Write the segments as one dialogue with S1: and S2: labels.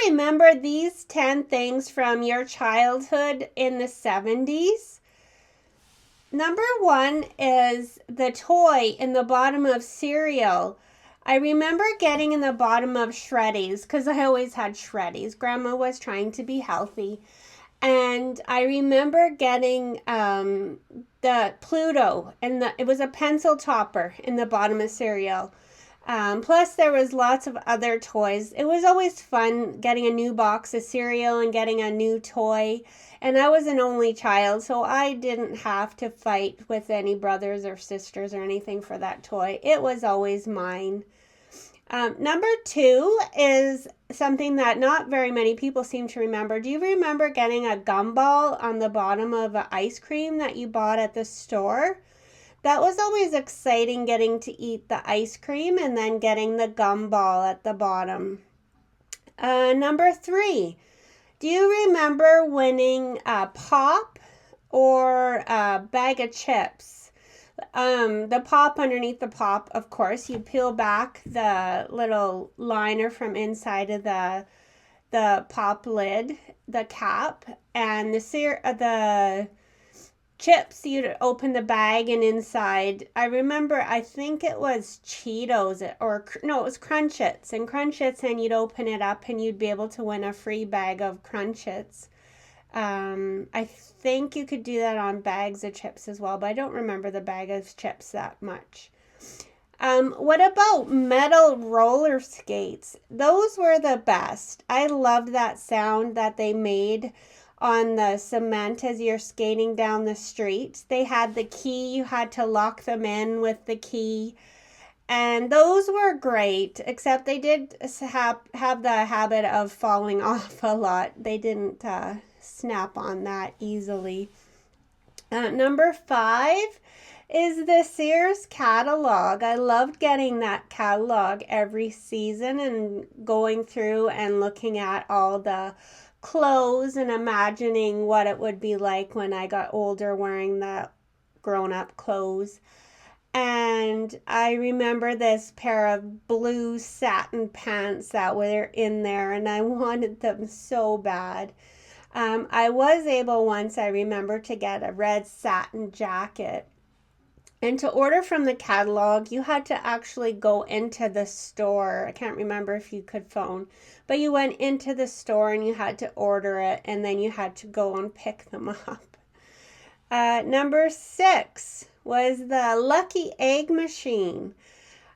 S1: remember these 10 things from your childhood in the 70s? Number 1 is the toy in the bottom of cereal. I remember getting in the bottom of Shreddies because I always had Shreddies. Grandma was trying to be healthy. And I remember getting the Pluto, and it was a pencil topper in the bottom of cereal. Plus, there was lots of other toys. It was always fun getting a new box of cereal and getting a new toy. And I was an only child, so I didn't have to fight with any brothers or sisters or anything for that toy. It was always mine. Number 2 is something that not very many people seem to remember. Do you remember getting a gumball on the bottom of an ice cream that you bought at the store? That was always exciting, getting to eat the ice cream and then getting the gumball at the bottom. Number 3, do you remember winning a pop or a bag of chips? The pop, underneath the pop, of course, you peel back the little liner from inside of the pop lid, the cap, and the chips, you'd open the bag, and inside, I remember, I think it was Cheetos, it was Crunchits, and you'd open it up and you'd be able to win a free bag of Crunchits. I think you could do that on bags of chips as well, but I don't remember the bag of chips that much. What about metal roller skates? Those were the best. I loved that sound that they made on the cement as you're skating down the street. They had the key. You had to lock them in with the key. And those were great, except they did have the habit of falling off a lot. They didn't snap on that easily. Number 5 is the Sears catalog. I loved getting that catalog every season and going through and looking at all the clothes and imagining what it would be like when I got older wearing the grown-up clothes. And I remember this pair of blue satin pants that were in there, and I wanted them so bad. I was able once, I remember, to get a red satin jacket. And to order from the catalog, you had to actually go into the store. I can't remember if you could phone, but you went into the store and you had to order it, and then you had to go and pick them up. Number 6 was the Lucky Egg machine.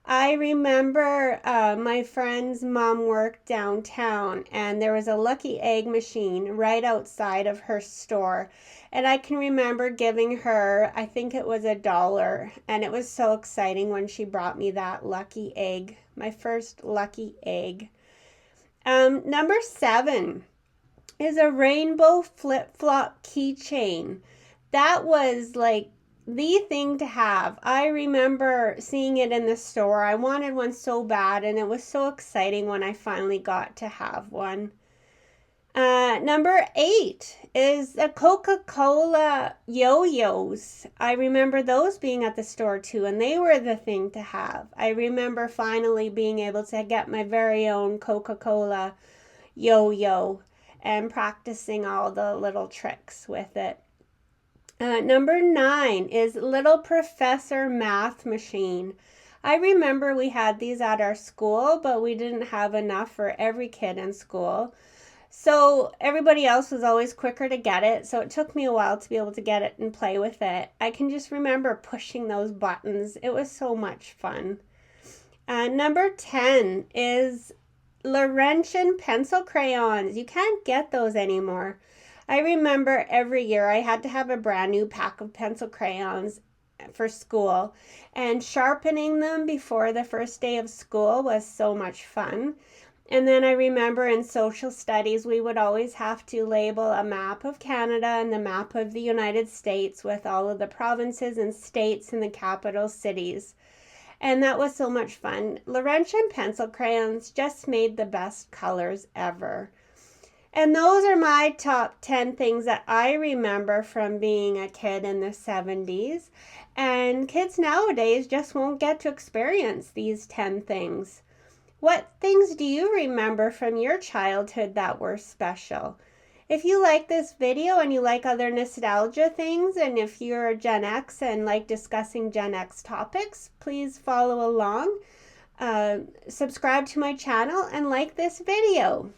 S1: I remember my friend's mom worked downtown, and there was a Lucky Egg machine right outside of her store. And I can remember giving her, I think it was $1, and it was so exciting when she brought me that lucky egg, my first lucky egg. Number 7 is a rainbow flip-flop keychain. That was like the thing to have. I remember seeing it in the store. I wanted one so bad, and it was so exciting when I finally got to have one. Number 8 is the Coca-Cola yo-yos. I remember those being at the store too, and they were the thing to have. I remember finally being able to get my very own Coca-Cola yo-yo and practicing all the little tricks with it. Number 9 is Little Professor Math Machine. I remember we had these at our school, but we didn't have enough for every kid in school. So everybody else was always quicker to get it, so it took me a while to be able to get it and play with it. I can just remember pushing those buttons. It was so much fun. Number 10 is Laurentian pencil crayons. You can't get those anymore. I remember every year I had to have a brand new pack of pencil crayons for school, and sharpening them before the first day of school was so much fun. And then I remember in social studies, we would always have to label a map of Canada and the map of the United States with all of the provinces and states and the capital cities. And that was so much fun. Laurentian pencil crayons just made the best colors ever. And those are my top 10 things that I remember from being a kid in the 70s. And kids nowadays just won't get to experience these 10 things. What things do you remember from your childhood that were special? If you like this video and you like other nostalgia things, and if you're a Gen X and like discussing Gen X topics, please follow along. Subscribe to my channel and like this video.